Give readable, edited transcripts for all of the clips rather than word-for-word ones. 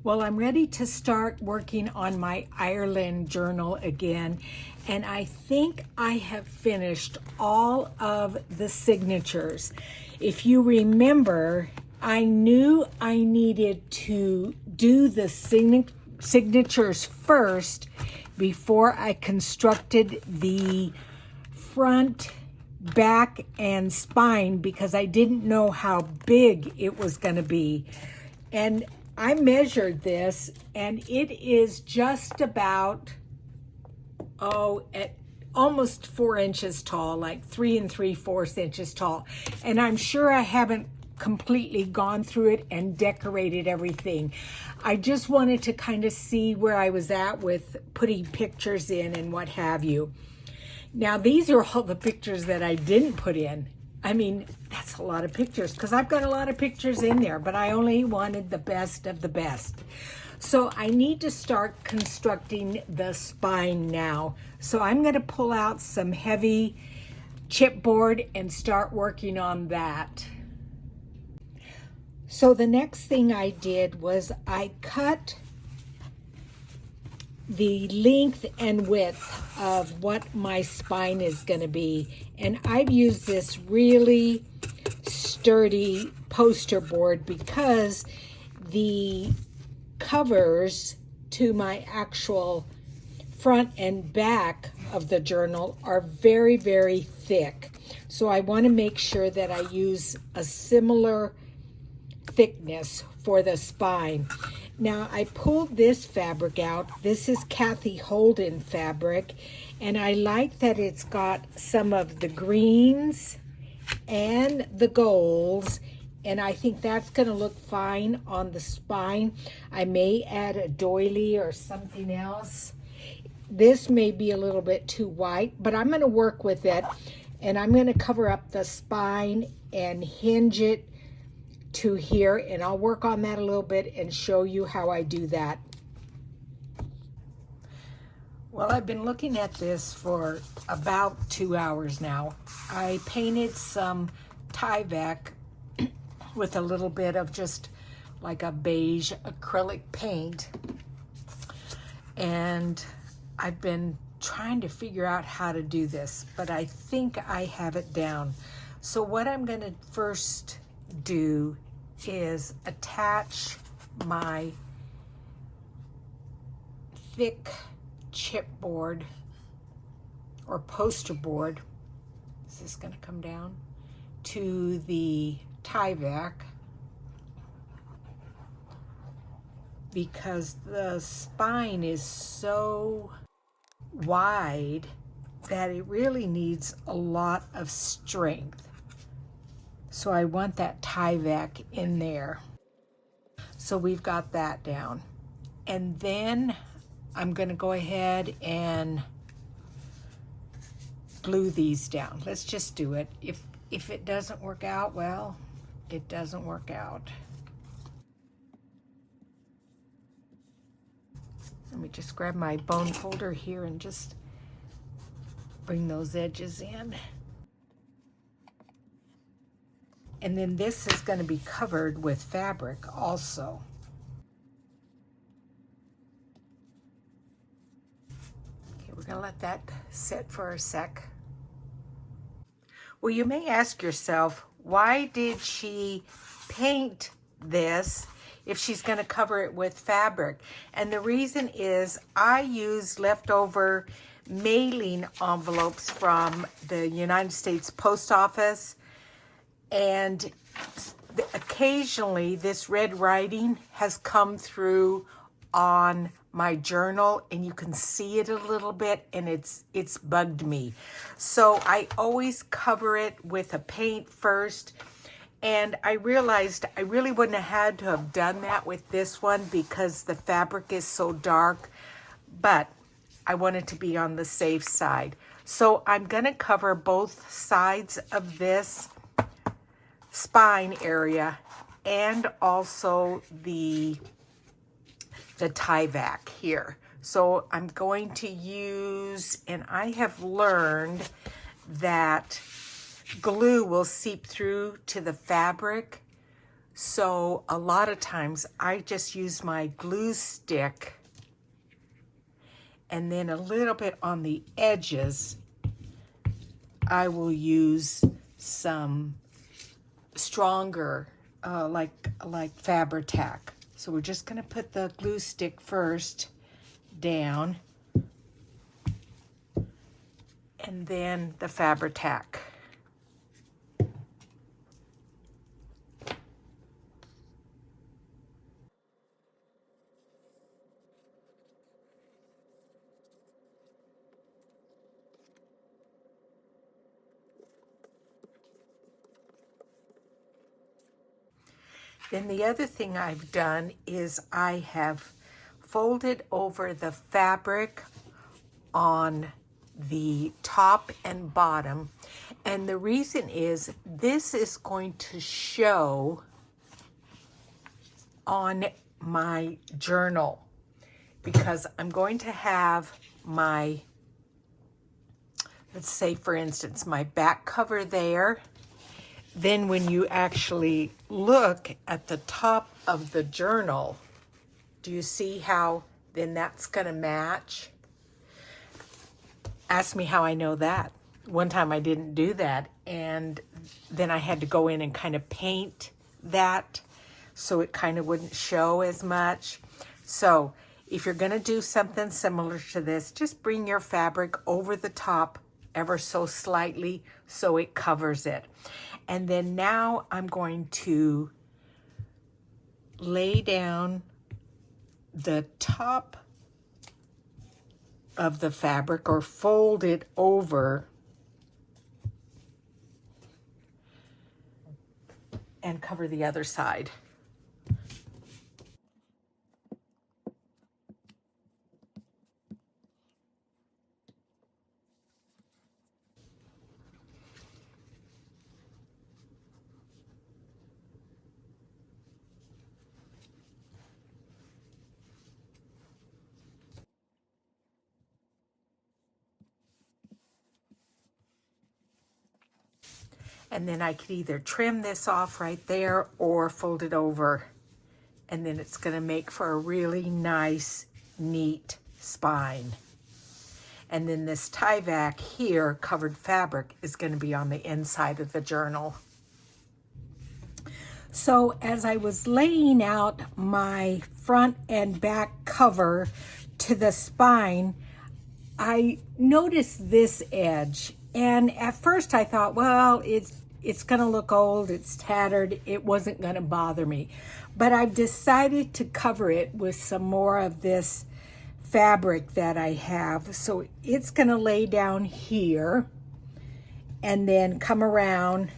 Well, I'm ready to start working on my Ireland journal again, and I think I have finished all of the signatures. If you remember, I knew I needed to do the signatures first before I constructed the front, back, and spine because I didn't know how big it was going to be. And I measured this, and it is just about, at almost 4 inches tall, like 3 3/4 inches tall. And I'm sure I haven't completely gone through it and decorated everything. I just wanted to kind of see where I was at with putting pictures in and what have you. Now, these are all the pictures that I didn't put in. I mean, that's a lot of pictures because I've got a lot of pictures in there, but I only wanted the best of the best. So I need to start constructing the spine now. So I'm going to pull out some heavy chipboard and start working on that. So the next thing I did was I cut the length and width of what my spine is going to be. And I've used this really sturdy poster board because the covers to my actual front and back of the journal are very, very thick. So I want to make sure that I use a similar thickness for the spine. Now, I pulled this fabric out. This is Kathy Holden fabric, and I like that it's got some of the greens and the golds, and I think that's going to look fine on the spine. I may add a doily or something else. This may be a little bit too white, but I'm going to work with it, and I'm going to cover up the spine and hinge it to here, and I'll work on that a little bit and show you how I do that. Well, I've been looking at this for about 2 hours now. I painted some Tyvek with a little bit of just like a beige acrylic paint, and I've been trying to figure out how to do this, but I think I have it down. So what I'm going to first do is attach my thick chipboard or poster board. Is this going to come down to the Tyvek because the spine is so wide that it really needs a lot of strength. So I want that Tyvek in there. So we've got that down. And then I'm going to go ahead and glue these down. Let's just do it. If it doesn't work out, well, it doesn't work out. Let me just grab my bone folder here and just bring those edges in. And then this is going to be covered with fabric also. Okay, we're going to let that sit for a sec. Well, you may ask yourself, why did she paint this if she's going to cover it with fabric? And the reason is I used leftover mailing envelopes from the United States Post Office, and occasionally this red writing has come through on my journal, and you can see it a little bit, and it's bugged me. So I always cover it with a paint first, and I realized I really wouldn't have had to have done that with this one because the fabric is so dark, but I wanted to be on the safe side. So I'm going to cover both sides of this spine area and also the Tyvek here. So I'm going to use, and I have learned that glue will seep through to the fabric. So a lot of times I just use my glue stick, and then a little bit on the edges, I will use some stronger, like Fabri-Tac. So we're just gonna put the glue stick first down, and then the Fabri-Tac. Then the other thing I've done is I have folded over the fabric on the top and bottom. And the reason is this is going to show on my journal, because I'm going to have my, let's say for instance, my back cover there. Then when you actually look at the top of the journal, do you see how then that's gonna match? Ask me how I know that. One time I didn't do that, and then I had to go in and kind of paint that so it kind of wouldn't show as much. So if you're gonna do something similar to this, just bring your fabric over the top ever so slightly so it covers it. And then now I'm going to lay down the top of the fabric, or fold it over, and cover the other side. And then I could either trim this off right there or fold it over. And then it's gonna make for a really nice, neat spine. And then this tie-back here, covered fabric, is gonna be on the inside of the journal. So as I was laying out my front and back cover to the spine, I noticed this edge. And at first I thought, well, it's gonna look old, it's tattered, it wasn't gonna bother me. But I've decided to cover it with some more of this fabric that I have. So it's gonna lay down here and then come around,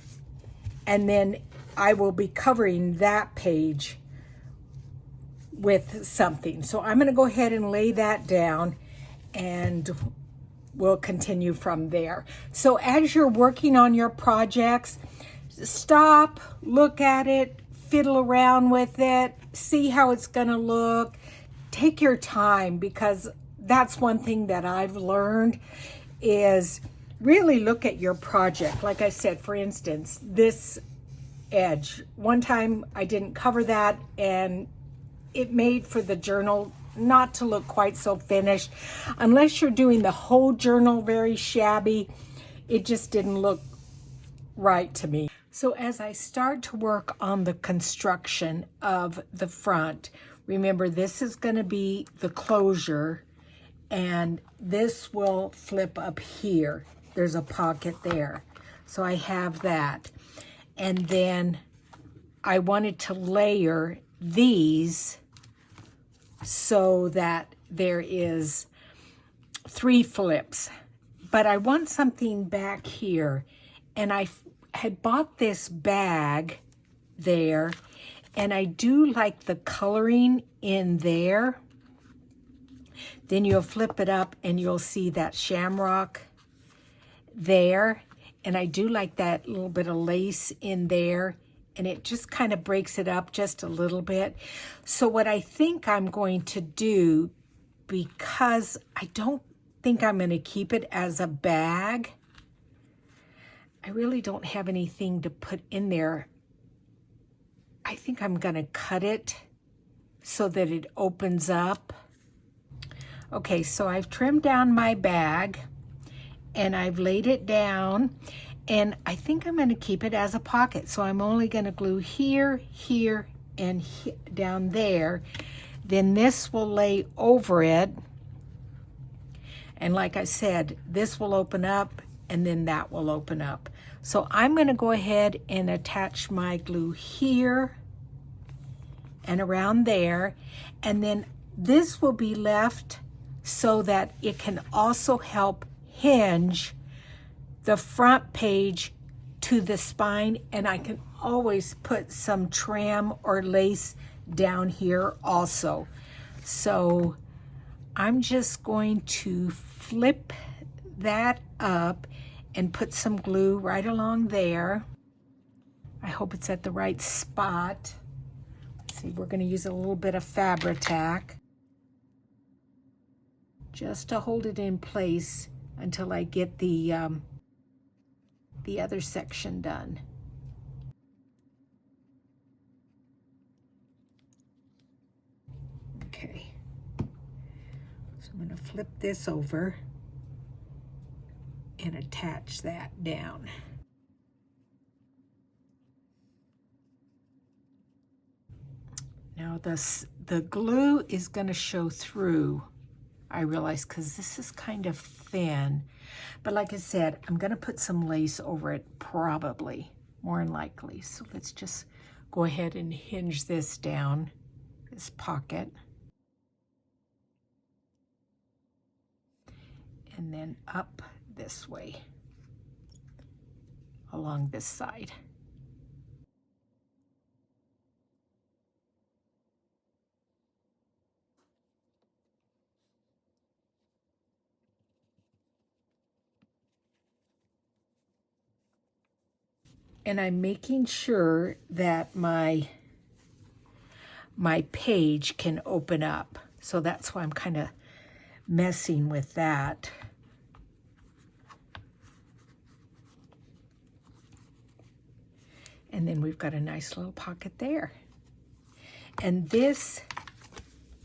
and then I will be covering that page with something. So I'm gonna go ahead and lay that down, and we'll continue from there. So as you're working on your projects, stop, look at it, fiddle around with it, see how it's gonna look. Take your time, because that's one thing that I've learned is really look at your project. Like I said, for instance, this edge. One time I didn't cover that, and it made for the journal not to look quite so finished. Unless you're doing the whole journal very shabby, it just didn't look right to me. So as I start to work on the construction of the front, remember this is going to be the closure, and this will flip up here. There's a pocket there. So I have that. And then I wanted to layer these so that there is 3 flips. But I want something back here. And I had bought this bag there, and I do like the coloring in there. Then you'll flip it up and you'll see that shamrock there. And I do like that little bit of lace in there, and it just kind of breaks it up just a little bit. So what I think I'm going to do, because I don't think I'm going to keep it as a bag, I really don't have anything to put in there I think I'm gonna cut it so that it opens up. Okay, so I've trimmed down my bag and I've laid it down, and I think I'm gonna keep it as a pocket. So I'm only gonna glue here, here, and down there. Then this will lay over it. And like I said, this will open up and then that will open up. So I'm gonna go ahead and attach my glue here and around there. And then this will be left so that it can also help hinge the front page to the spine, and I can always put some trim or lace down here also. So I'm just going to flip that up and put some glue right along there. I hope it's at the right spot. Let's see, we're going to use a little bit of Fabri-Tac just to hold it in place until I get the other section done. Okay, so I'm going to flip this over and attach that down. Now the glue is going to show through, I realize, because this is kind of thin. But like I said, I'm going to put some lace over it, probably, more than likely. So let's just go ahead and hinge this down, this pocket. And then up this way, along this side. And I'm making sure that my page can open up. So that's why I'm kind of messing with that. And then we've got a nice little pocket there. And this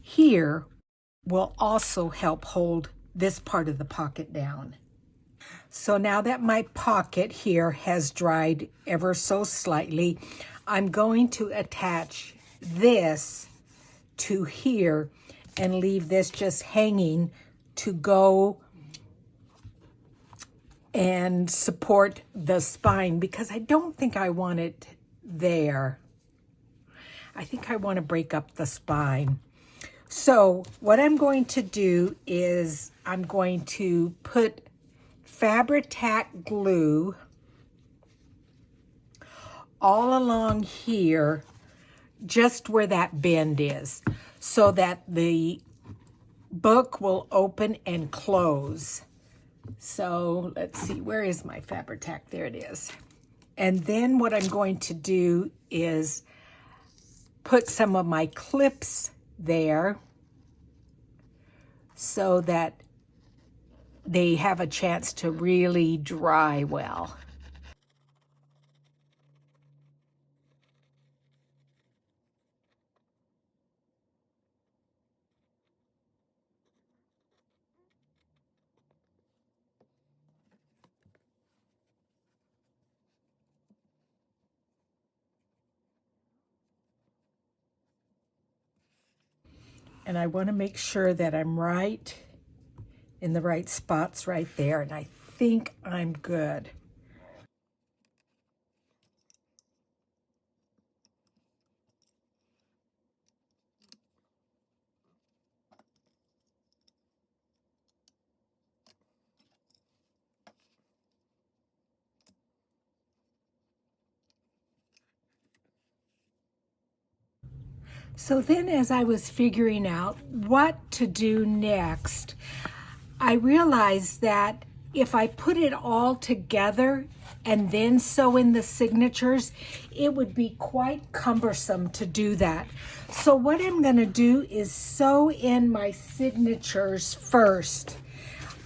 here will also help hold this part of the pocket down. So now that my pocket here has dried ever so slightly, I'm going to attach this to here and leave this just hanging to go and support the spine, because I don't think I want it there. I think I want to break up the spine. So what I'm going to do is I'm going to put Fabri-Tac glue all along here, just where that bend is, so that the book will open and close. So let's see, where is my Fabri-Tac? There it is. And then what I'm going to do is put some of my clips there so that they have a chance to really dry well. And I want to make sure that I'm right in the right spots right there, and I think I'm good. So then as I was figuring out what to do next, I realized that if I put it all together and then sew in the signatures, it would be quite cumbersome to do that. So what I'm going to do is sew in my signatures first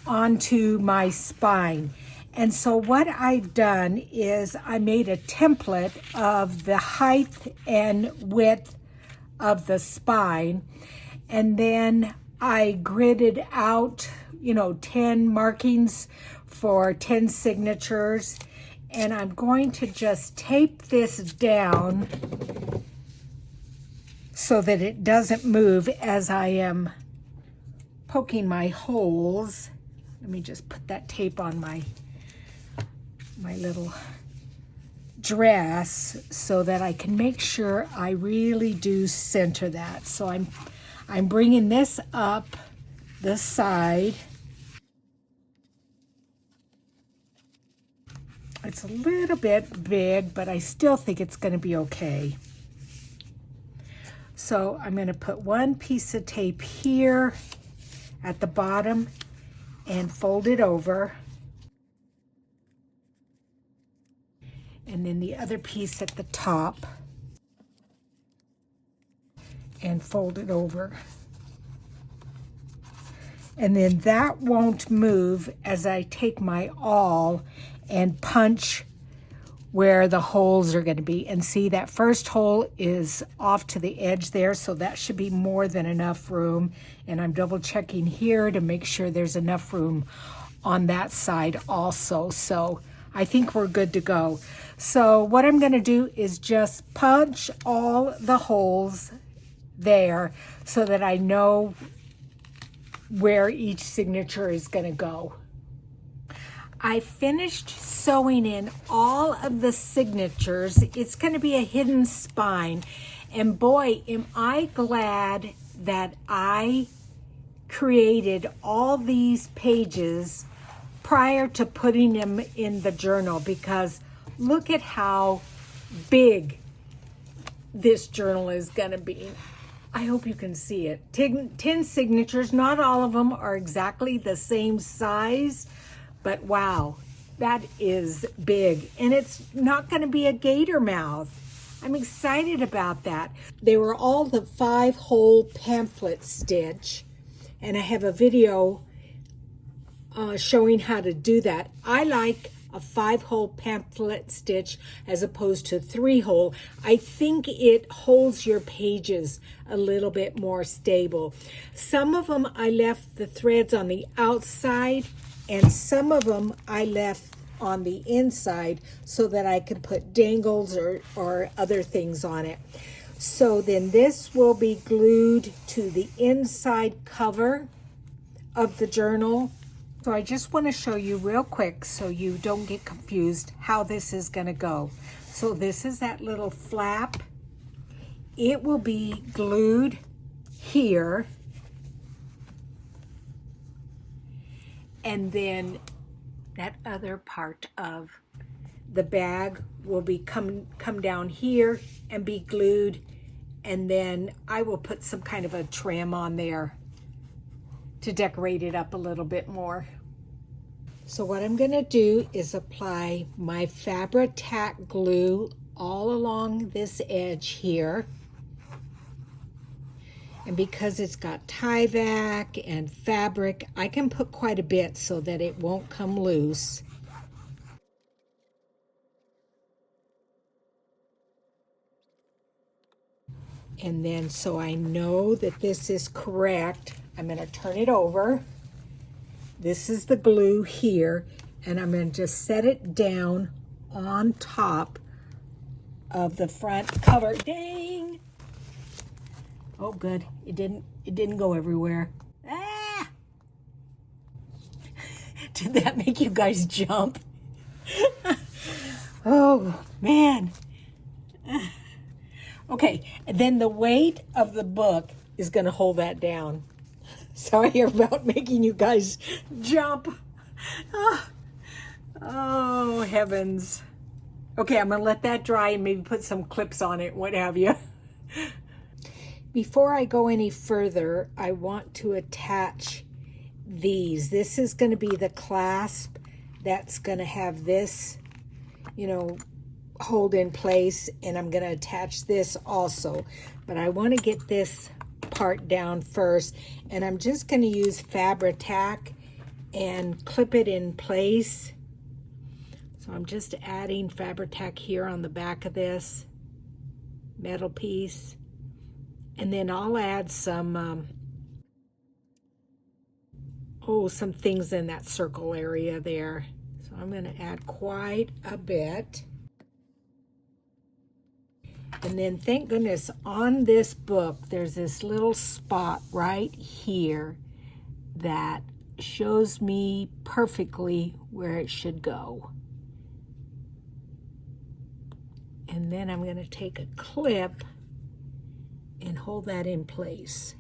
onto my spine. And so what I've done is I made a template of the height and width of the spine, and then I gridded out, 10 markings for 10 signatures, and I'm going to just tape this down so that it doesn't move as I am poking my holes. Let me just put that tape on my little dress so that I can make sure I really do center that. So I'm bringing this up the side. It's a little bit big, but I still think it's going to be okay. So I'm going to put one piece of tape here at the bottom and fold it over. And then the other piece at the top and fold it over. And then that won't move as I take my awl and punch where the holes are going to be. And see, that first hole is off to the edge there, so that should be more than enough room. And I'm double checking here to make sure there's enough room on that side also. So I think we're good to go. So what I'm going to do is just punch all the holes there so that I know where each signature is going to go. I finished sewing in all of the signatures. It's going to be a hidden spine. And boy, am I glad that I created all these pages prior to putting them in the journal, because look at how big this journal is going to be. I hope you can see it. 10 signatures. Not all of them are exactly the same size, but wow, that is big. And it's not going to be a gator mouth. I'm excited about that. They were all the 5-hole pamphlet stitch, and I have a video showing how to do that. I like a 5-hole pamphlet stitch as opposed to 3-hole. I think it holds your pages a little bit more stable. Some of them I left the threads on the outside, and some of them I left on the inside so that I could put dangles or other things on it. So then this will be glued to the inside cover of the journal. So I just want to show you real quick so you don't get confused how this is going to go. So this is that little flap. It will be glued here. And then that other part of the bag will be come down here and be glued. And then I will put some kind of a trim on there to decorate it up a little bit more. So what I'm going to do is apply my Fabri-Tac glue all along this edge here. And because it's got Tyvek and fabric, I can put quite a bit so that it won't come loose. And then so I know that this is correct, I'm going to turn it over. This is the glue here, and I'm going to just set it down on top of the front cover. Dang! Oh, good. It didn't go everywhere. Ah! Did that make you guys jump? Oh, man. Okay, and then the weight of the book is going to hold that down. Sorry about making you guys jump. Oh, heavens. Okay, I'm going to let that dry and maybe put some clips on it, what have you. Before I go any further, I want to attach these. This is going to be the clasp that's going to have this, hold in place, and I'm going to attach this also. But I want to get this part down first, and I'm just going to use Fabri-Tac and clip it in place So I'm just adding fabric tack here on the back of this metal piece. And then I'll add some, some things in that circle area there. So I'm going to add quite a bit. And then thank goodness on this book, there's this little spot right here that shows me perfectly where it should go. And then I'm going to take a clip and hold that in place.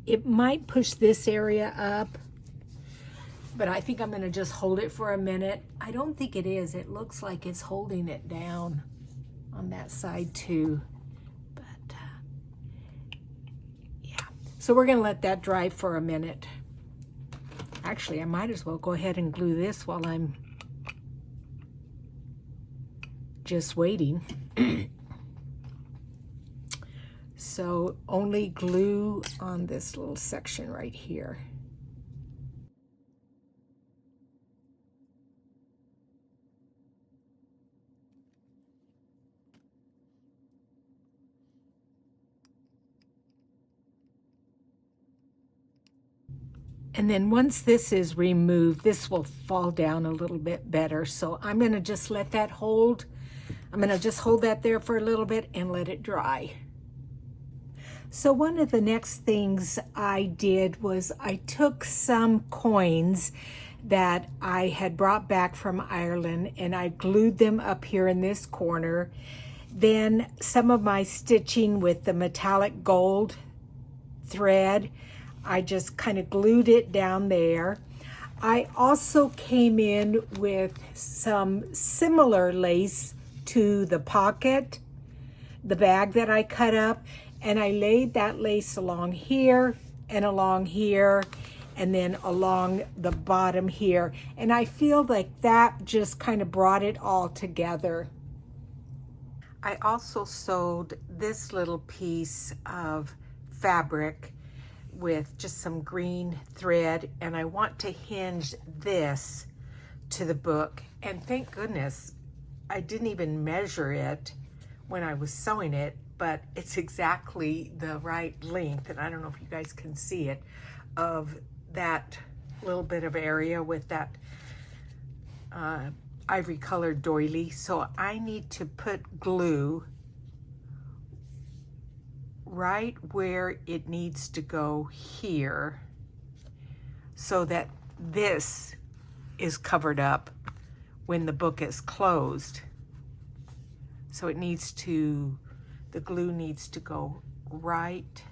It might push this area up, but I think I'm going to just hold it for a minute. I don't think it is. It looks like it's holding it down on that side too. But yeah, so we're going to let that dry for a minute. Actually, I might as well go ahead and glue this while I'm just waiting. So only glue on this little section right here. And then once this is removed, this will fall down a little bit better. So I'm going to just let that hold. I'm going to just hold that there for a little bit and let it dry. So one of the next things I did was I took some coins that I had brought back from Ireland and I glued them up here in this corner. Then some of my stitching with the metallic gold thread, I just kind of glued it down there. I also came in with some similar lace to the pocket, the bag that I cut up, and I laid that lace along here and then along the bottom here. And I feel like that just kind of brought it all together. I also sewed this little piece of fabric with just some green thread, and I want to hinge this to the book. And thank goodness I didn't even measure it when I was sewing it, but it's exactly the right length, and I don't know if you guys can see it, of that little bit of area with that ivory colored doily. So I need to put glue right where it needs to go here so that this is covered up when the book is closed. So it needs to, the glue needs to go right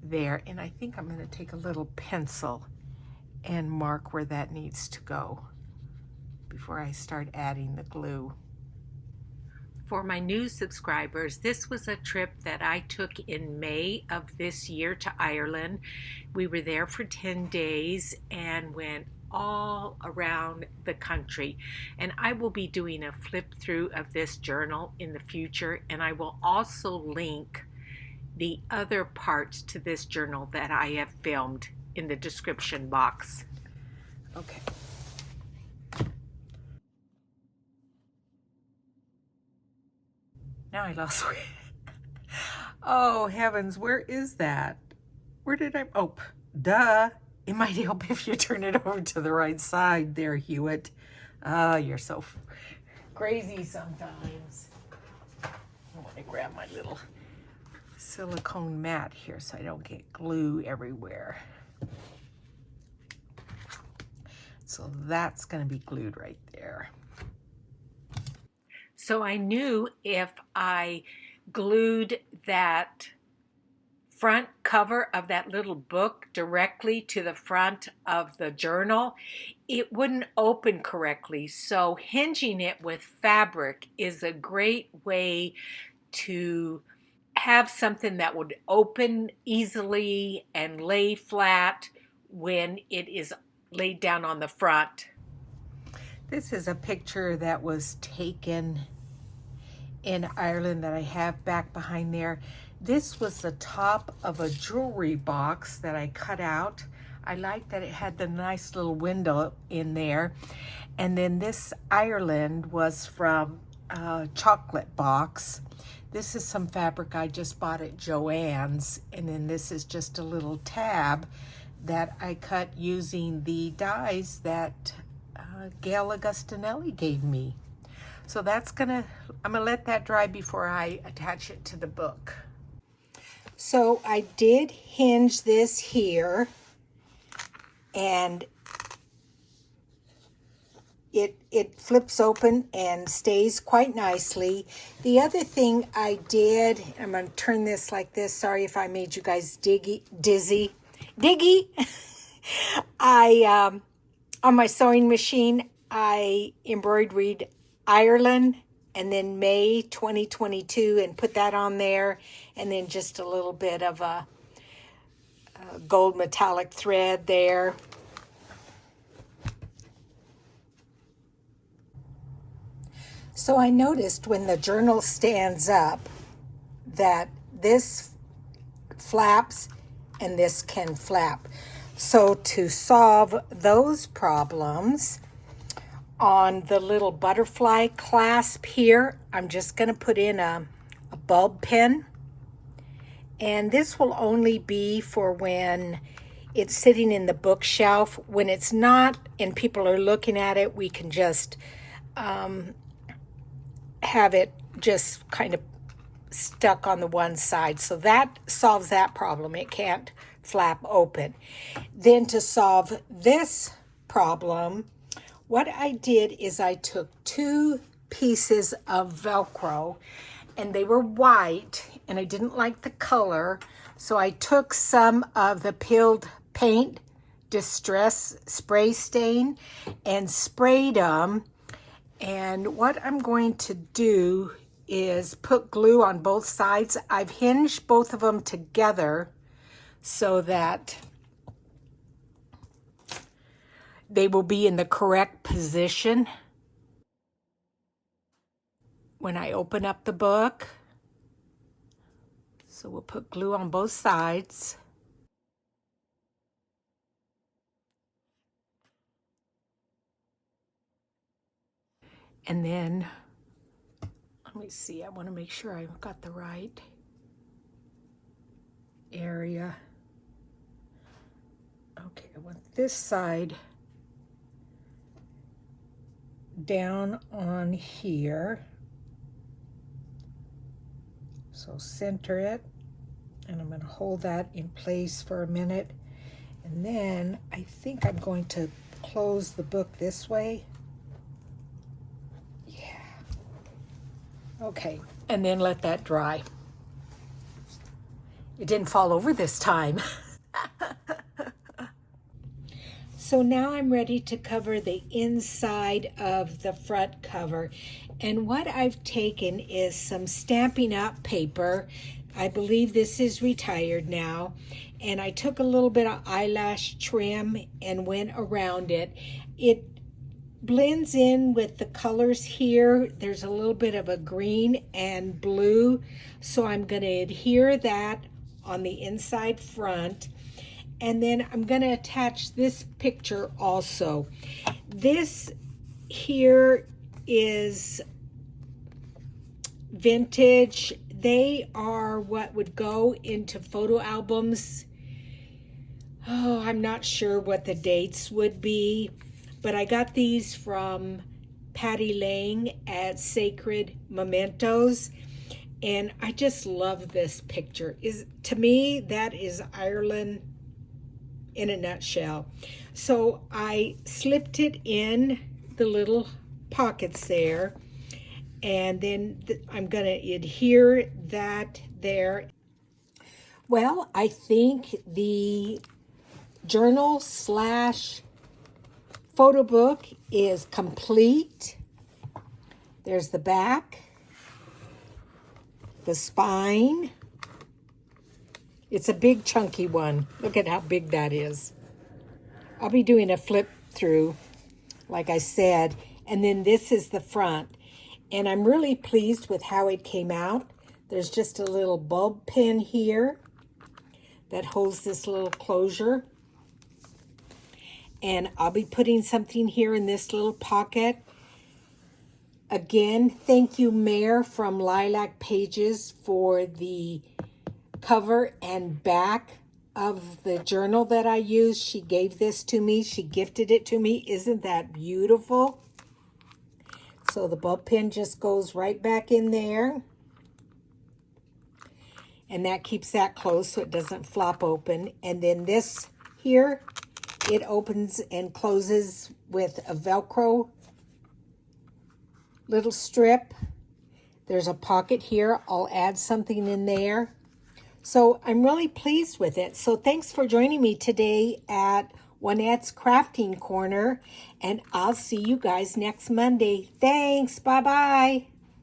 there. And I think I'm going to take a little pencil and mark where that needs to go before I start adding the glue. For my new subscribers, this was a trip that I took in May of this year to Ireland. We were there for 10 days and went all around the country. And I will be doing a flip through of this journal in the future, and I will also link the other parts to this journal that I have filmed in the description box. Okay. Now I lost where. Oh heavens, where is that? Where did I, oh, duh. It might help if you turn it over to the right side there, Hewitt. You're so crazy sometimes. I want to grab my little silicone mat here so I don't get glue everywhere. So that's going to be glued right there. So I knew if I glued that front cover of that little book directly to the front of the journal, it wouldn't open correctly. So hinging it with fabric is a great way to have something that would open easily and lay flat when it is laid down on the front. This is a picture that was taken in Ireland that I have back behind there. This was the top of a jewelry box that I cut out. I like that it had the nice little window in there. And then this Ireland was from Chocolate Box. This is some fabric I just bought at Joann's. And then this is just a little tab that I cut using the dies that Gail Augustinelli gave me. So I'm gonna let that dry before I attach it to the book. So I did hinge this here, and it flips open and stays quite nicely. The other thing I did, I'm going to turn this like this. Sorry if I made you guys dizzy. On my sewing machine, I embroidered Ireland and then May 2022 and put that on there, and then just a little bit of a gold metallic thread there. So I noticed when the journal stands up that this flaps and this can flap. So to solve those problems, on the little butterfly clasp here, I'm just going to put in a bulb pin. And this will only be for when it's sitting in the bookshelf. When it's not and people are looking at it, we can just have it just kind of stuck on the one side. So that solves that problem. It can't flap open. Then to solve this problem, what I did is I took 2 pieces of Velcro, and they were white, and I didn't like the color, so I took some of the peeled paint distress spray stain and sprayed them. And what I'm going to do is put glue on both sides. I've hinged both of them together so that they will be in the correct position when I open up the book. So we'll put glue on both sides. And then, let me see, I want to make sure I've got the right area. Okay, I want this side down on here. So center it, and I'm going to hold that in place for a minute. And then I think I'm going to close the book this way. Yeah. Okay, and then let that dry. It didn't fall over this time. So now I'm ready to cover the inside of the front cover. And what I've taken is some Stampin' Up! Paper. I believe this is retired now. And I took a little bit of eyelash trim and went around it. It blends in with the colors here. There's a little bit of a green and blue. So I'm going to adhere that on the inside front. And then I'm going to attach this picture also. This here is vintage. They are what would go into photo albums. Oh, I'm not sure what the dates would be, but I got these from Patty Lang at Sacred Mementos. And I just love this picture. To me, that is Ireland in a nutshell. So I slipped it in the little pockets there, and then I'm going to adhere that there. Well, I think the journal / photo book is complete. There's the back, the spine. It's a big chunky one. Look at how big that is. I'll be doing a flip through, like I said, and then this is the front. And I'm really pleased with how it came out. There's just a little bulb pin here that holds this little closure. And I'll be putting something here in this little pocket. Again, thank you, Mare from Lilac Pages, for the cover and back of the journal that I use. She gave this to me. She gifted it to me. Isn't that beautiful? So the bulb pin just goes right back in there. And that keeps that closed so it doesn't flop open. And then this here, it opens and closes with a Velcro little strip. There's a pocket here. I'll add something in there. So I'm really pleased with it. So thanks for joining me today at Juanette's Crafting Corner. And I'll see you guys next Monday. Thanks. Bye-bye.